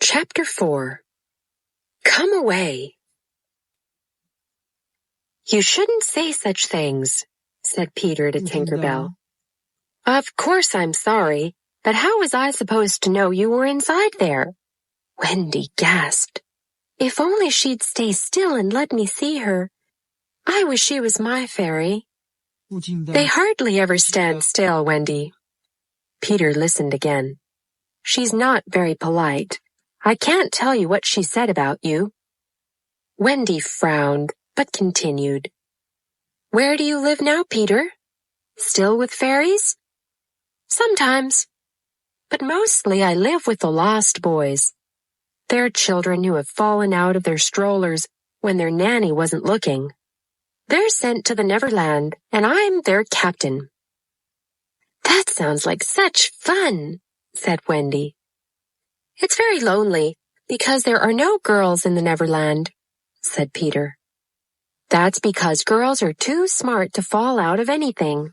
Chapter 4. Come away. You shouldn't say such things, said Peter to Tinker Bell. Of course I'm sorry, but how was I supposed to know you were inside there? Wendy gasped. If only she'd stay still and let me see her. I wish she was my fairy. They hardly ever stand still, Wendy. Peter listened again. She's not very polite. I can't tell you what she said about you. Wendy frowned, but continued. Where do you live now, Peter? Still with fairies? Sometimes. But mostly I live with the lost boys. They're children who have fallen out of their strollers when their nanny wasn't looking. They're sent to the Neverland, and I'm their captain. That sounds like such fun, said Wendy. It's very lonely, because there are no girls in the Neverland, said Peter. That's because girls are too smart to fall out of anything.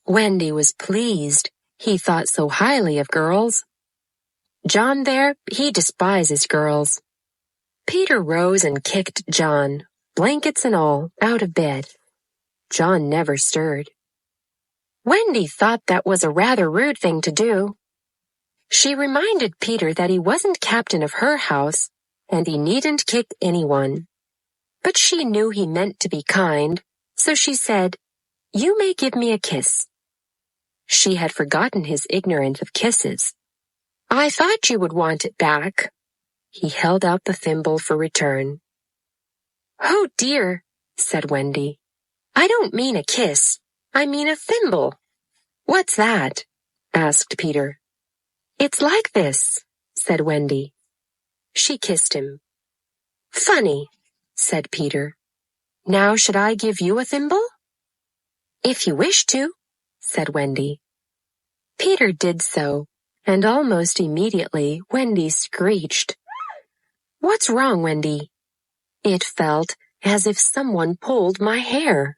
Wendy was pleased. He thought so highly of girls. John there, he despises girls. Peter rose and kicked John, blankets and all, out of bed. John never stirred. Wendy thought that was a rather rude thing to do. She reminded Peter that he wasn't captain of her house, and he needn't kick anyone. But she knew he meant to be kind, so she said, You may give me a kiss. She had forgotten his ignorance of kisses. I thought you would want it back. He held out the thimble for return. Oh dear, said Wendy. I don't mean a kiss. I mean a thimble. What's that? Asked Peter. It's like this, said Wendy. She kissed him. Funny, said Peter. Now should I give you a thimble? If you wish to, said Wendy. Peter did so, and almost immediately Wendy screeched. What's wrong, Wendy? It felt as if someone pulled my hair.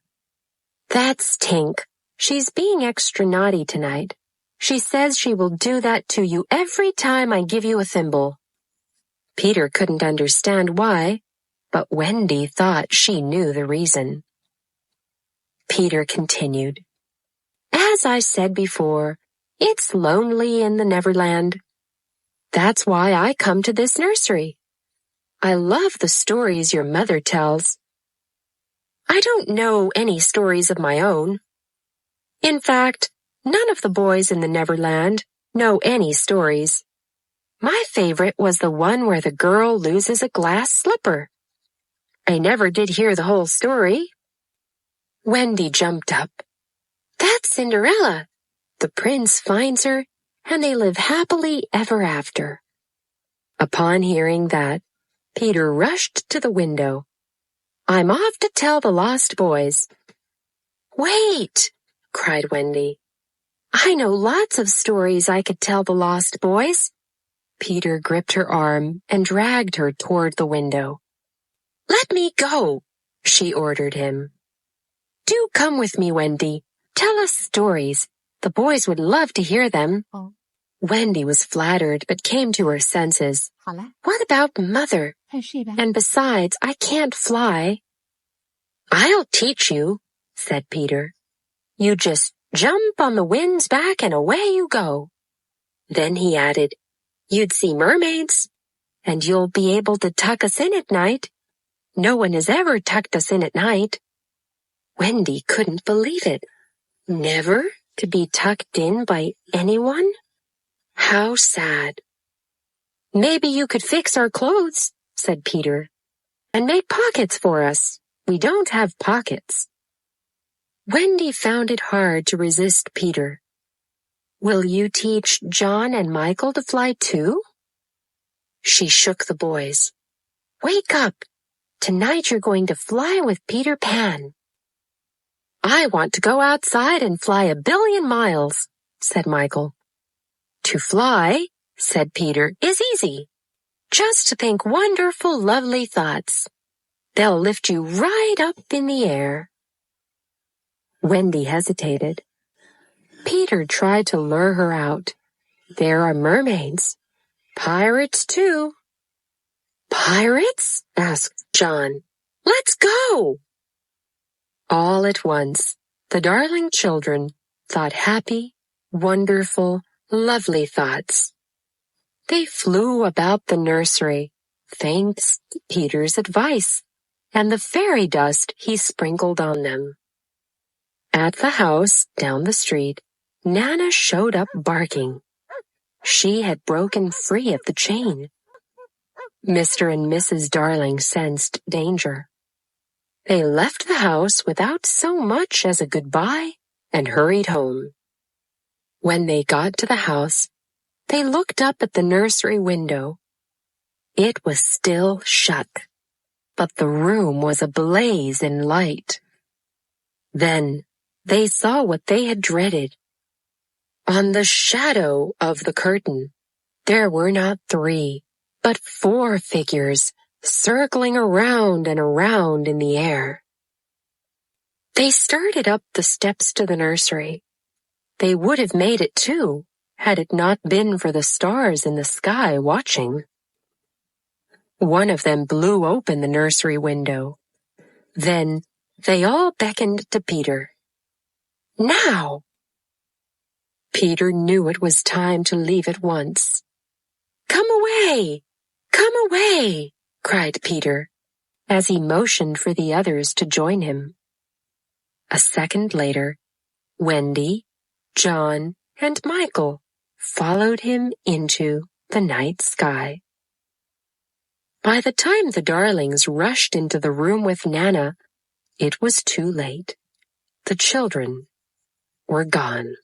That's Tink. She's being extra naughty tonight. She says she will do that to you every time I give you a thimble. Peter couldn't understand why, but Wendy thought she knew the reason. Peter continued. As I said before, it's lonely in the Neverland. That's why I come to this nursery. I love the stories your mother tells. I don't know any stories of my own. In fact, none of the boys in the Neverland know any stories. My favorite was the one where the girl loses a glass slipper. I never did hear the whole story. Wendy jumped up. That's Cinderella. The prince finds her, and they live happily ever after. Upon hearing that, Peter rushed to the window. I'm off to tell the lost boys. Wait, cried Wendy. I know lots of stories I could tell the lost boys. Peter gripped her arm and dragged her toward the window. Let me go, she ordered him. Do come with me, Wendy. Tell us stories. The boys would love to hear them. Wendy was flattered but came to her senses. What about Mother? And besides, I can't fly. I'll teach you, said Peter. You just jump on the wind's back and away you go. Then he added, You'd see mermaids, and you'll be able to tuck us in at night. No one has ever tucked us in at night. Wendy couldn't believe it. Never to be tucked in by anyone? How sad. Maybe you could fix our clothes, said Peter, and make pockets for us. We don't have pockets. Wendy found it hard to resist Peter. Will you teach John and Michael to fly too? She shook the boys. Wake up. Tonight you're going to fly with Peter Pan. I want to go outside and fly 1 billion miles, said Michael. To fly, said Peter, is easy. Just to think wonderful, lovely thoughts. They'll lift you right up in the air. Wendy hesitated. Peter tried to lure her out. There are mermaids. Pirates, too." "Pirates?" asked John. "Let's go!" All at once, the Darling children thought happy, wonderful, lovely thoughts. They flew about the nursery, thanks to Peter's advice and the fairy dust he sprinkled on them. At the house down the street, Nana showed up barking. She had broken free of the chain. Mr. and Mrs. Darling sensed danger. They left the house without so much as a goodbye and hurried home. When they got to the house, they looked up at the nursery window. It was still shut, but the room was ablaze in light. Then they saw what they had dreaded. On the shadow of the curtain, there were not 3, but 4 figures circling around and around in the air. They started up the steps to the nursery. They would have made it too, had it not been for the stars in the sky watching. One of them blew open the nursery window. Then they all beckoned to Peter. "Now!" Peter knew it was time to leave at once. "Come away! Come away!" cried Peter, as he motioned for the others to join him. A second later, Wendy, John, and Michael followed him into the night sky. By the time the Darlings rushed into the room with Nana, it was too late. The children were gone.